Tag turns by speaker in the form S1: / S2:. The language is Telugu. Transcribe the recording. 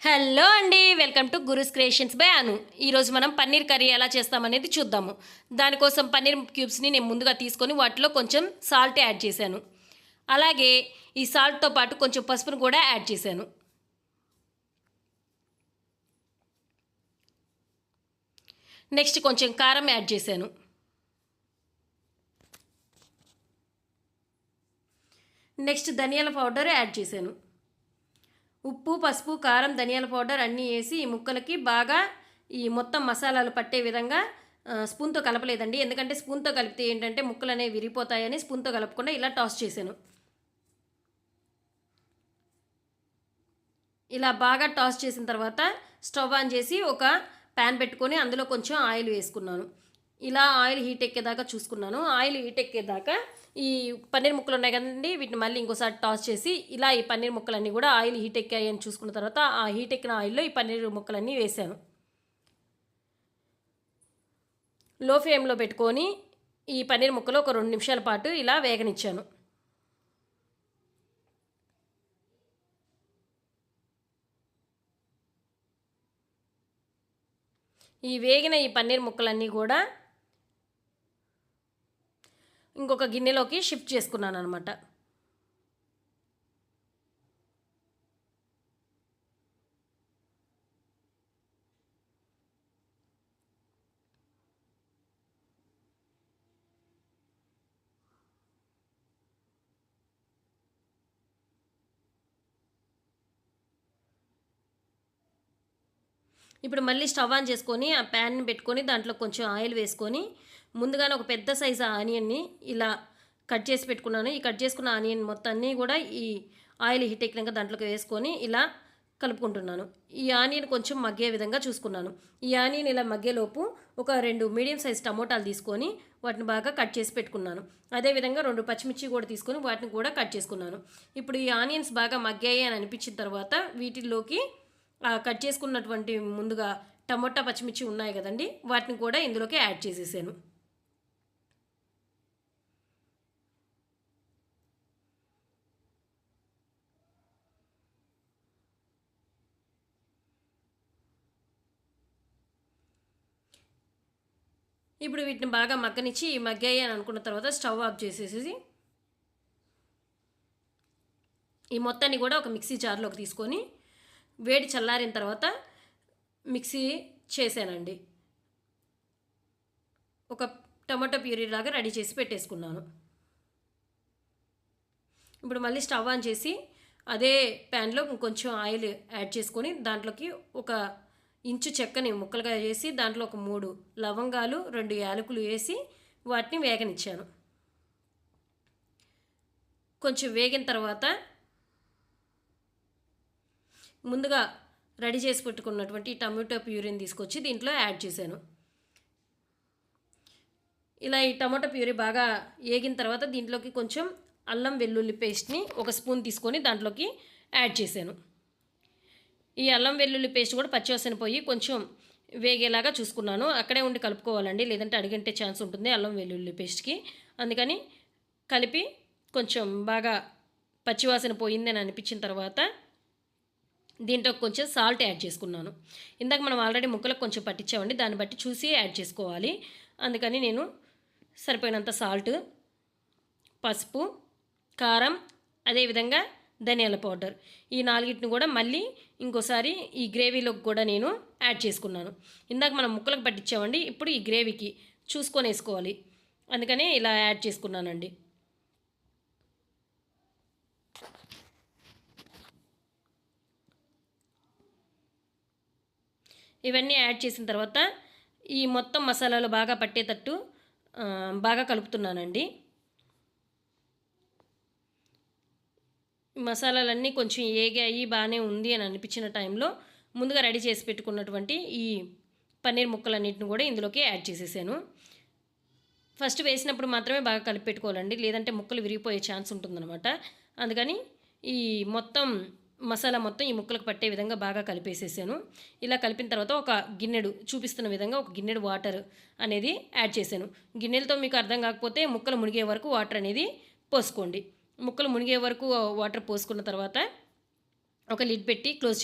S1: హలో అండి, welcome to Guru's creations by Anu. ఈరోజు మనం పన్నీర్ కర్రీ ఎలా చేస్తామనేది చూద్దాము. దానికోసం పన్నీర్ క్యూబ్స్ని నేను ముందుగా తీసుకొని వాటిలో కొంచెం సాల్ట్ యాడ్ చేశాను. అలాగే ఈ సాల్ట్తో పాటు కొంచెం పసుపును కూడా యాడ్ చేశాను. నెక్స్ట్ కొంచెం కారం యాడ్ చేశాను. నెక్స్ట్ ధనియాల పౌడర్ యాడ్ చేశాను. ఉప్పు, పసుపు, కారం, ధనియాల పౌడర్ అన్నీ వేసి ఈ ముక్కలకి బాగా ఈ మొత్తం మసాలాలు పట్టే విధంగా స్పూన్తో కలపలేదండి. ఎందుకంటే స్పూన్తో కలిపితే ఏంటంటే ముక్కలు అనేవి విరిగిపోతాయని స్పూన్తో కలపకుండా ఇలా టాస్ చేశాను. ఇలా బాగా టాస్ చేసిన తర్వాత స్టవ్ ఆన్ చేసి ఒక ప్యాన్ పెట్టుకొని అందులో కొంచెం ఆయిల్ వేసుకున్నాను. ఇలా ఆయిల్ హీట్ ఎక్కేదాకా చూసుకున్నాను. ఆయిల్ హీట్ ఎక్కేదాకా ఈ పన్నీర్ ముక్కలు ఉన్నాయి కదండి, వీటిని మళ్ళీ ఇంకోసారి టాస్ చేసి ఇలా ఈ పన్నీర్ ముక్కలన్నీ కూడా ఆయిల్ హీట్ ఎక్కాయి అని చూసుకున్న తర్వాత ఆ హీట్ ఎక్కిన ఆయిల్లో ఈ పన్నీర్ ముక్కలన్నీ వేసాను. లో ఫ్లేమ్లో పెట్టుకొని ఈ పన్నీర్ ముక్కలు ఒక 2 నిమిషాల పాటు ఇలా వేగనిచ్చాను. ఈ వేగిన ఈ పన్నీర్ ముక్కలన్నీ కూడా ఇంకొక గిన్నెలోకి షిఫ్ట్ చేసుకున్నాను అనమాట. ఇప్పుడు మళ్ళీ స్టవ్ ఆన్ చేసుకొని ఆ ప్యాన్ని పెట్టుకొని దాంట్లో కొంచెం ఆయిల్ వేసుకొని ముందుగానే ఒక పెద్ద సైజు ఆనియన్ని ఇలా కట్ చేసి పెట్టుకున్నాను. ఈ కట్ చేసుకున్న ఆనియన్ మొత్తాన్ని కూడా ఈ ఆయిల్ హీట్ ఎక్కినాక దాంట్లోకి వేసుకొని ఇలా కలుపుకుంటున్నాను. ఈ ఆనియన్ కొంచెం మగ్గే విధంగా చూసుకున్నాను. ఈ ఆనియన్ ఇలా మగ్గేలోపు ఒక 2 మీడియం సైజ్ టమోటాలు తీసుకొని వాటిని బాగా కట్ చేసి పెట్టుకున్నాను. అదేవిధంగా 2 పచ్చిమిర్చి కూడా తీసుకొని వాటిని కూడా కట్ చేసుకున్నాను. ఇప్పుడు ఈ ఆనియన్స్ బాగా మగ్గాయి అని అనిపించిన తర్వాత వీటిల్లోకి కట్ చేసుకున్నటువంటి ముందుగా టమోటా, పచ్చిమిర్చి ఉన్నాయి కదండి, వాటిని కూడా ఇందులోకి యాడ్ చేసేసాను. ఇప్పుడు వీటిని బాగా మగ్గనిచ్చి మగ్గాయి అని అనుకున్న తర్వాత స్టవ్ ఆఫ్ చేసేసి ఈ మొత్తాన్ని కూడా ఒక మిక్సీ జార్లోకి తీసుకొని వేడి చల్లారిన తర్వాత మిక్సీ చేశానండి. ఒక టమాటో ప్యూరీ లాగా రెడీ చేసి పెట్టేసుకున్నాను. ఇప్పుడు మళ్ళీ స్టవ్ ఆన్ చేసి అదే ప్యాన్లో కొంచెం ఆయిల్ యాడ్ చేసుకొని దాంట్లోకి ఒక ఇంచు చెక్కని ముక్కలుగా చేసి దాంట్లో ఒక 3 లవంగాలు, 2 యాలకులు వేసి వాటిని వేగనిచ్చాను. కొంచెం వేగిన తర్వాత ముందుగా రెడీ చేసి పెట్టుకున్నటువంటి టమాటో ప్యూరీని తీసుకొచ్చి దీంట్లో యాడ్ చేశాను. ఇలా ఈ టమాటో ప్యూరీ బాగా వేగిన తర్వాత దీంట్లోకి కొంచెం అల్లం వెల్లుల్లి పేస్ట్ని ఒక స్పూన్ తీసుకొని దాంట్లోకి యాడ్ చేశాను. ఈ అల్లం వెల్లుల్లి పేస్ట్ కూడా పచ్చివాసన పోయి కొంచెం వేగేలాగా చూసుకున్నాను. అక్కడే ఉండి కలుపుకోవాలండి, లేదంటే అడిగంటే ఛాన్స్ ఉంటుంది అల్లం వెల్లుల్లి పేస్ట్కి. అందుకని కలిపి కొంచెం బాగా పచ్చివాసన పోయిందని అనిపించిన తర్వాత దీంట్లో కొంచెం సాల్ట్ యాడ్ చేసుకున్నాను. ఇందాక మనం ఆల్రెడీ ముక్కలకు కొంచెం పట్టించామండి, దాన్ని బట్టి చూసి యాడ్ చేసుకోవాలి. అందుకని నేను సరిపోయినంత సాల్ట్, పసుపు, కారం, అదేవిధంగా ధనియాల పౌడర్ ఈ 4టిని కూడా మళ్ళీ ఇంకోసారి ఈ గ్రేవీలోకి కూడా నేను యాడ్ చేసుకున్నాను. ఇందాక మనం ముక్కలకు పట్టించామండి, ఇప్పుడు ఈ గ్రేవీకి చూసుకొని వేసుకోవాలి. అందుకని ఇలా యాడ్ చేసుకున్నానండి. ఇవన్నీ యాడ్ చేసిన తర్వాత ఈ మొత్తం మసాలాలు బాగా పట్టేటట్టు బాగా కలుపుతున్నానండి. మసాలాలన్నీ కొంచెం ఏగాయి బాగానే ఉంది అని అనిపించిన టైంలో ముందుగా రెడీ చేసి పెట్టుకున్నటువంటి ఈ పన్నీర్ ముక్కలన్నింటిని కూడా ఇందులోకి యాడ్ చేసేసాను. ఫస్ట్ వేసినప్పుడు మాత్రమే బాగా కలిపి పెట్టుకోవాలండి, లేదంటే ముక్కలు విరిగిపోయే ఛాన్స్ ఉంటుందన్నమాట. అందుకని ఈ మొత్తం మసాలా మొత్తం ఈ ముక్కలకు పట్టే విధంగా బాగా కలిపేసేసాను. ఇలా కలిపిన తర్వాత ఒక గిన్నెడు చూపిస్తున్న విధంగా ఒక గిన్నెడు వాటర్ అనేది యాడ్ చేశాను. గిన్నెలతో మీకు అర్థం కాకపోతే ముక్కలు మునిగే వరకు వాటర్ అనేది పోసుకోండి. ముక్కలు మునిగే వరకు వాటర్ పోసుకున్న తర్వాత ఒక లిడ్ పెట్టి క్లోజ్ చేసి